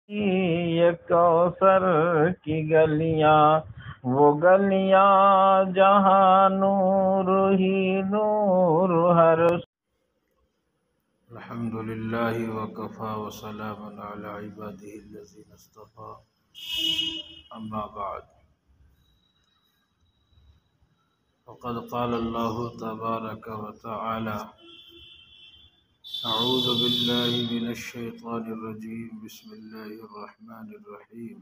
یہ کوثر کی گلیاں، وہ گلیاں جہاں نور ہی نور ہر۔ الحمد للہ وکفی وسلام علی عبادہ الذین اصطفی، اما بعد، فقد قال اللہ تبارک وتعالی: اعوذ باللہ من الشیطان الرجیم، بسم اللہ الرحمن الرحیم،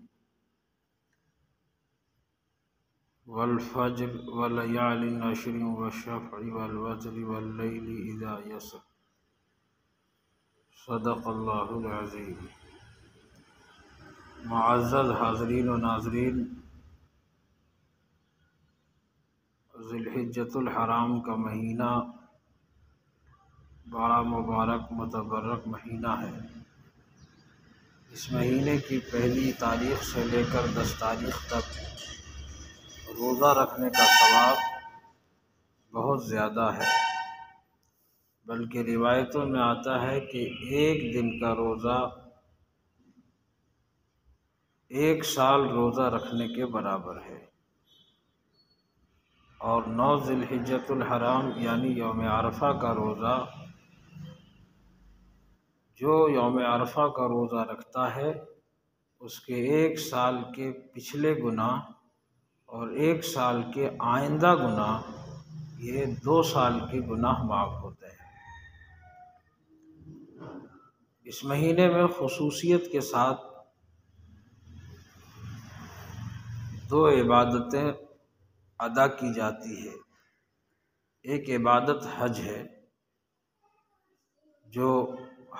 والفجر ولیال عشر والشفع والوتر واللیل اذا یسر، صدق اللہ العظیم۔ معزز حاضرین و ناظرین، ذی الحجۃ الحرام کا مہینہ بڑا مبارک متبرک مہینہ ہے۔ اس مہینے کی پہلی تاریخ سے لے کر 10 تاریخ تک روزہ رکھنے کا ثواب بہت زیادہ ہے، بلکہ روایتوں میں آتا ہے کہ ایک دن کا روزہ 1 سال روزہ رکھنے کے برابر ہے۔ اور 9 ذی الحجۃ الحرام یعنی یوم عرفہ کا روزہ، جو یوم عرفہ کا روزہ رکھتا ہے اس کے 1 سال کے پچھلے گناہ اور 1 سال کے آئندہ گناہ، یہ 2 سال کے گناہ معاف ہوتے ہیں۔ اس مہینے میں خصوصیت کے ساتھ 2 عبادتیں ادا کی جاتی ہے۔ ایک عبادت حج ہے، جو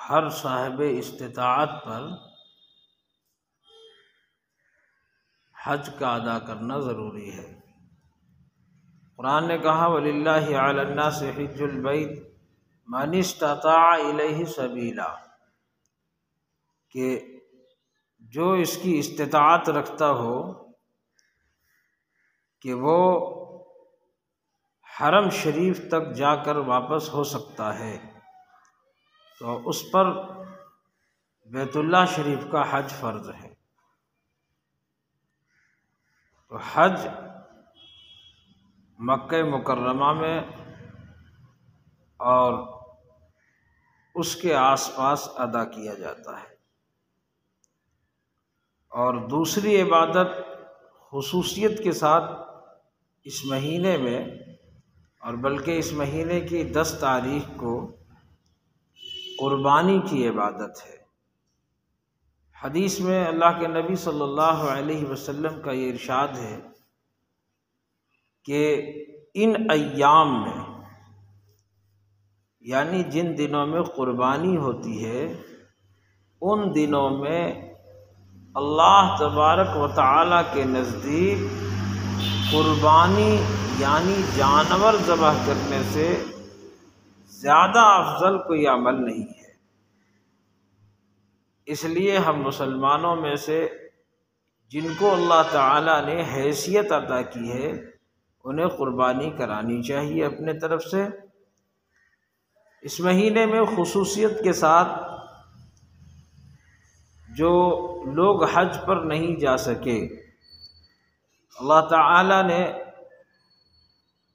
ہر صاحب استطاعت پر حج کا ادا کرنا ضروری ہے۔ قرآن نے کہا: وَلِلَّهِ عَلَى النَّاسِ حِجُّ الْبَيْتِ مَنِ اسْتَطَاعَ إِلَيْهِ سَبِيلًا، کہ جو اس کی استطاعت رکھتا ہو کہ وہ حرم شریف تک جا کر واپس ہو سکتا ہے، تو اس پر بیت اللہ شریف کا حج فرض ہے۔ تو حج مکہ مکرمہ میں اور اس کے آس پاس ادا کیا جاتا ہے۔ اور دوسری عبادت خصوصیت کے ساتھ اس مہینے میں، اور بلکہ اس مہینے کی 10 تاریخ کو قربانی کی عبادت ہے۔ حدیث میں اللہ کے نبی صلی اللہ علیہ وسلم کا یہ ارشاد ہے کہ ان ایام میں، یعنی جن دنوں میں قربانی ہوتی ہے، ان دنوں میں اللہ تبارک و تعالیٰ کے نزدیک قربانی یعنی جانور ذبح کرنے سے زیادہ افضل کوئی عمل نہیں ہے۔ اس لیے ہم مسلمانوں میں سے جن کو اللہ تعالیٰ نے حیثیت عطا کی ہے، انہیں قربانی کرانی چاہیے اپنے طرف سے۔ اس مہینے میں خصوصیت کے ساتھ جو لوگ حج پر نہیں جا سکے، اللہ تعالیٰ نے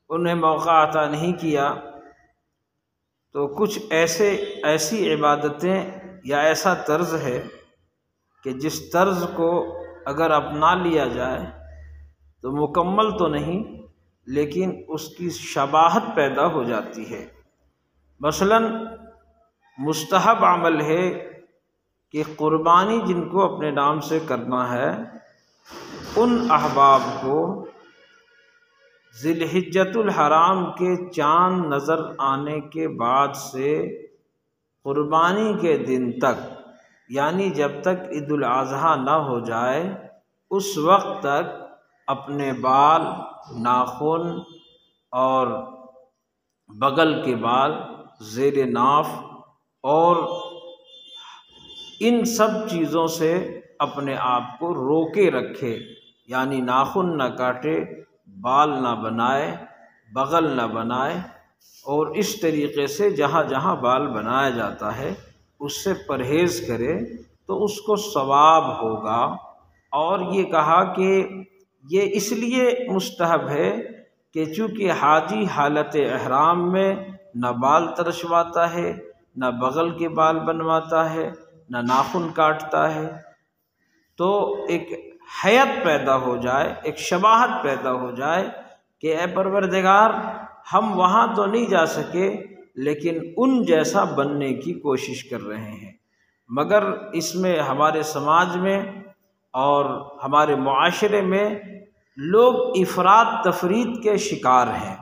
انہیں موقع عطا نہیں کیا، تو کچھ ایسی عبادتیں یا ایسا طرز ہے کہ جس طرز کو اگر اپنا لیا جائے تو مکمل تو نہیں لیکن اس کی شباہت پیدا ہو جاتی ہے۔ مثلاً مستحب عمل ہے کہ قربانی جن کو اپنے نام سے کرنا ہے، ان احباب کو ذی الحجۃ الحرام کے چاند نظر آنے کے بعد سے قربانی کے دن تک، یعنی جب تک عید الاضحیٰ نہ ہو جائے، اس وقت تک اپنے بال، ناخن اور بغل کے بال، زیر ناف اور ان سب چیزوں سے اپنے آپ کو روکے رکھے، یعنی ناخن نہ کاٹے، بال نہ بنائے، بغل نہ بنائے، اور اس طریقے سے جہاں جہاں بال بنایا جاتا ہے اس سے پرہیز کرے، تو اس کو ثواب ہوگا۔ اور یہ کہا کہ یہ اس لیے مستحب ہے کہ چونکہ حاجی حالت احرام میں نہ بال ترشواتا ہے، نہ بغل کے بال بنواتا ہے، نہ ناخن کاٹتا ہے، تو ایک حیت پیدا ہو جائے، ایک شباہت پیدا ہو جائے کہ اے پروردگار ہم وہاں تو نہیں جا سکے لیکن ان جیسا بننے کی کوشش کر رہے ہیں۔ مگر اس میں ہمارے سماج میں اور ہمارے معاشرے میں لوگ افراط تفریط کے شکار ہیں۔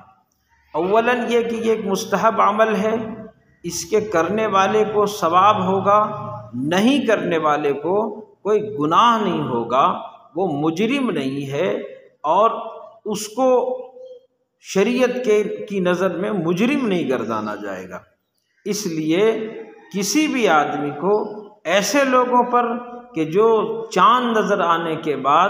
اولاً یہ کہ یہ ایک مستحب عمل ہے، اس کے کرنے والے کو ثواب ہوگا، نہیں کرنے والے کو کوئی گناہ نہیں ہوگا، وہ مجرم نہیں ہے اور اس کو شریعت کی نظر میں مجرم نہیں گردانا جائے گا۔ اس لیے کسی بھی آدمی کو ایسے لوگوں پر کہ جو چاند نظر آنے کے بعد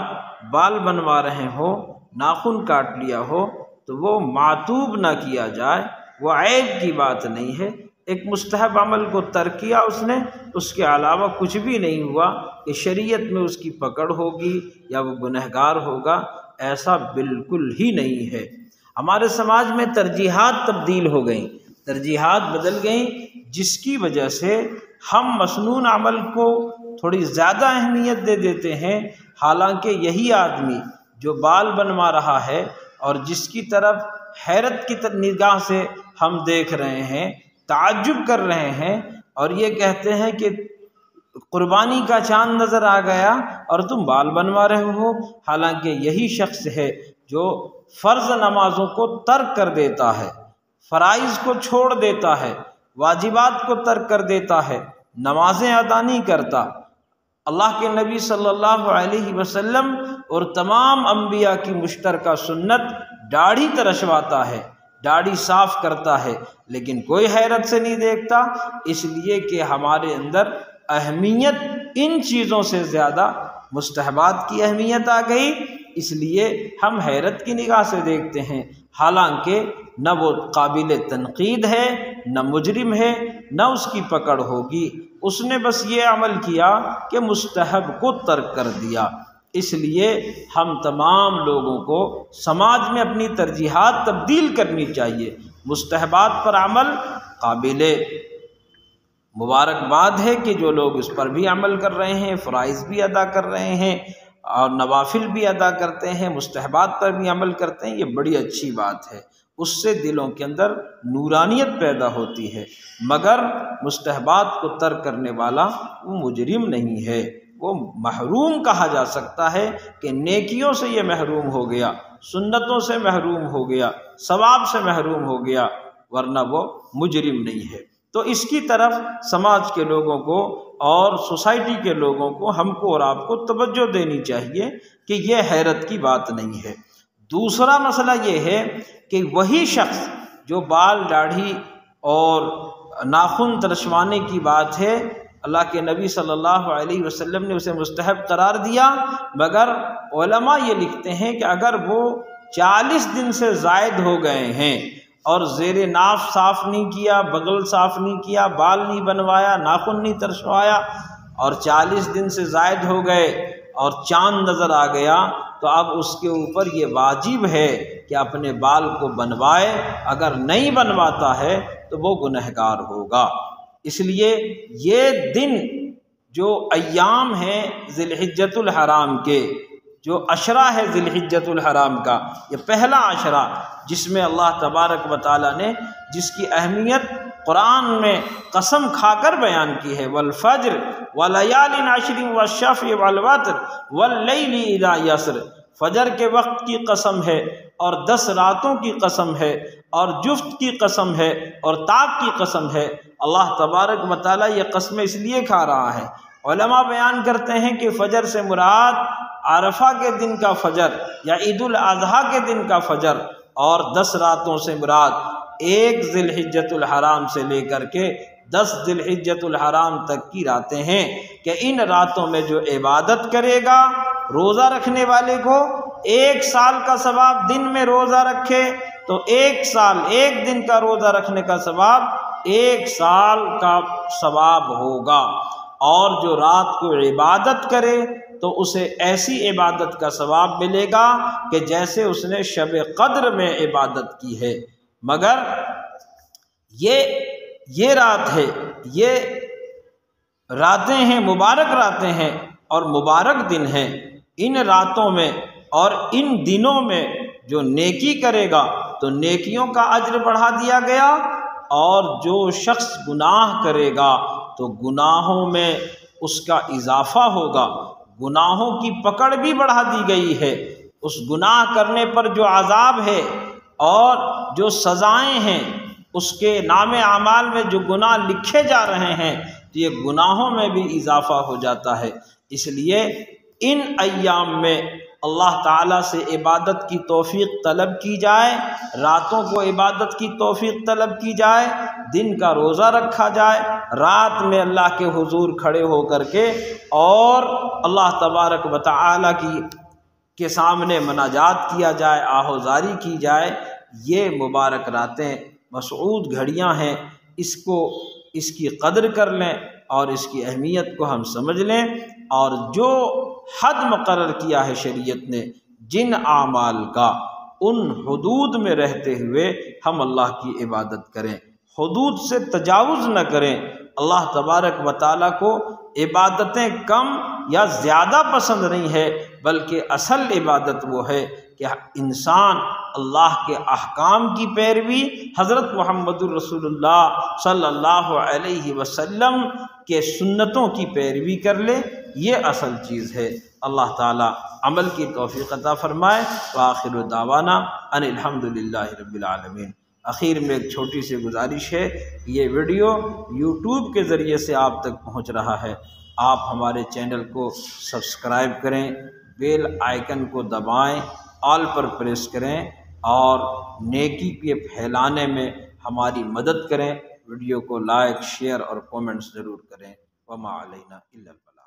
بال بنوا رہے ہو، ناخن کاٹ لیا ہو، تو وہ معتوب نہ کیا جائے، وہ عیب کی بات نہیں ہے۔ ایک مستحب عمل کو ترک کیا اس نے، اس کے علاوہ کچھ بھی نہیں ہوا کہ شریعت میں اس کی پکڑ ہوگی یا وہ گنہگار ہوگا، ایسا بالکل ہی نہیں ہے۔ ہمارے سماج میں ترجیحات تبدیل ہو گئیں، ترجیحات بدل گئیں، جس کی وجہ سے ہم مسنون عمل کو تھوڑی زیادہ اہمیت دے دیتے ہیں، حالانکہ یہی آدمی جو بال بنوا رہا ہے اور جس کی طرف حیرت کی نگاہ سے ہم دیکھ رہے ہیں، تعجب کر رہے ہیں اور یہ کہتے ہیں کہ قربانی کا چاند نظر آ گیا اور تم بال بنوا رہے ہو، حالانکہ یہی شخص ہے جو فرض نمازوں کو ترک کر دیتا ہے، فرائض کو چھوڑ دیتا ہے، واجبات کو ترک کر دیتا ہے، نمازیں ادا نہیں کرتا۔ اللہ کے نبی صلی اللہ علیہ وسلم اور تمام انبیاء کی مشترکہ سنت داڑھی ترشواتا ہے، داڑھی صاف کرتا ہے، لیکن کوئی حیرت سے نہیں دیکھتا، اس لیے کہ ہمارے اندر اہمیت ان چیزوں سے زیادہ مستحبات کی اہمیت آ گئی، اس لیے ہم حیرت کی نگاہ سے دیکھتے ہیں، حالانکہ نہ وہ قابل تنقید ہے، نہ مجرم ہے، نہ اس کی پکڑ ہوگی، اس نے بس یہ عمل کیا کہ مستحب کو ترک کر دیا۔ اس لیے ہم تمام لوگوں کو سماج میں اپنی ترجیحات تبدیل کرنی چاہیے۔ مستحبات پر عمل قابل مبارکباد ہے کہ جو لوگ اس پر بھی عمل کر رہے ہیں، فرائض بھی ادا کر رہے ہیں اور نوافل بھی ادا کرتے ہیں، مستحبات پر بھی عمل کرتے ہیں، یہ بڑی اچھی بات ہے، اس سے دلوں کے اندر نورانیت پیدا ہوتی ہے۔ مگر مستحبات کو ترک کرنے والا وہ مجرم نہیں ہے، وہ محروم کہا جا سکتا ہے کہ نیکیوں سے یہ محروم ہو گیا، سنتوں سے محروم ہو گیا، ثواب سے محروم ہو گیا، ورنہ وہ مجرم نہیں ہے۔ تو اس کی طرف سماج کے لوگوں کو اور سوسائٹی کے لوگوں کو، ہم کو اور آپ کو توجہ دینی چاہیے کہ یہ حیرت کی بات نہیں ہے۔ دوسرا مسئلہ یہ ہے کہ وہی شخص جو بال داڑھی اور ناخن ترشوانے کی بات ہے، اللہ کے نبی صلی اللہ علیہ وسلم نے اسے مستحب قرار دیا، مگر علماء یہ لکھتے ہیں کہ اگر وہ 40 دن سے زائد ہو گئے ہیں اور زیر ناف صاف نہیں کیا، بغل صاف نہیں کیا، بال نہیں بنوایا، ناخن نہیں ترشوایا اور 40 دن سے زائد ہو گئے اور چاند نظر آ گیا، تو اب اس کے اوپر یہ واجب ہے کہ اپنے بال کو بنوائے، اگر نہیں بنواتا ہے تو وہ گنہگار ہوگا۔ اس لیے یہ دن جو ایام ہیں ذی الحجۃ الحرام کے، جو عشرہ ہے ذی الحجۃ الحرام کا، یہ پہلا عشرہ جس میں اللہ تبارک و تعالیٰ نے جس کی اہمیت قرآن میں قسم کھا کر بیان کی ہے، والفجر ولیال عشر والشفع والوتر واللیل اذا یسر، فجر کے وقت کی قسم ہے اور 10 راتوں کی قسم ہے اور جفت کی قسم ہے اور طاق کی قسم ہے۔ اللہ تبارک و تعالیٰ یہ قسمیں اس لیے کھا رہا ہے۔ علماء بیان کرتے ہیں کہ فجر سے مراد عرفہ کے دن کا فجر یا عید الاضحیٰ کے دن کا فجر، اور 10 راتوں سے مراد 1 ذی الحجۃ الحرام سے لے کر کے 10 ذی الحجۃ الحرام تک کی راتیں ہیں کہ ان راتوں میں جو عبادت کرے گا، روزہ رکھنے والے کو 1 سال کا ثواب، دن میں روزہ رکھے تو 1 سال، 1 دن کا روزہ رکھنے کا ثواب 1 سال کا ثواب ہوگا۔ اور جو رات کو عبادت کرے تو اسے ایسی عبادت کا ثواب ملے گا کہ جیسے اس نے شب قدر میں عبادت کی ہے۔ مگر یہ رات ہے، یہ راتیں ہیں، مبارک راتیں ہیں اور مبارک دن ہیں۔ ان راتوں میں اور ان دنوں میں جو نیکی کرے گا تو نیکیوں کا اجر بڑھا دیا گیا، اور جو شخص گناہ کرے گا تو گناہوں میں اس کا اضافہ ہوگا، گناہوں کی پکڑ بھی بڑھا دی گئی ہے۔ اس گناہ کرنے پر جو عذاب ہے اور جو سزائیں ہیں، اس کے نام اعمال میں جو گناہ لکھے جا رہے ہیں تو یہ گناہوں میں بھی اضافہ ہو جاتا ہے۔ اس لیے ان ایام میں اللہ تعالیٰ سے عبادت کی توفیق طلب کی جائے، راتوں کو عبادت کی توفیق طلب کی جائے، دن کا روزہ رکھا جائے، رات میں اللہ کے حضور کھڑے ہو کر کے اور اللہ تبارک و تعالیٰ کے سامنے مناجات کیا جائے، آہوزاری کی جائے۔ یہ مبارک راتیں مسعود گھڑیاں ہیں، اس کی قدر کر لیں اور اس کی اہمیت کو ہم سمجھ لیں، اور جو حد مقرر کیا ہے شریعت نے جن اعمال کا، ان حدود میں رہتے ہوئے ہم اللہ کی عبادت کریں، حدود سے تجاوز نہ کریں۔ اللہ تبارک و تعالیٰ کو عبادتیں کم یا زیادہ پسند نہیں ہے، بلکہ اصل عبادت وہ ہے کہ انسان اللہ کے احکام کی پیروی، حضرت محمد الرسول اللہ صلی اللہ علیہ وسلم کے سنتوں کی پیروی کر لے، یہ اصل چیز ہے۔ اللہ تعالیٰ عمل کی توفیق عطا فرمائے۔ وآخر دعوانا ان الحمد للہ رب العالمین۔ اخیر میں ایک چھوٹی سی گزارش ہے، یہ ویڈیو یوٹیوب کے ذریعے سے آپ تک پہنچ رہا ہے، آپ ہمارے چینل کو سبسکرائب کریں، بیل آئیکن کو دبائیں، آل پر پریس کریں اور نیکی کے پھیلانے میں ہماری مدد کریں۔ ویڈیو کو لائک، شیئر اور کومنٹس ضرور کریں۔ وما علینا الا البلاغ۔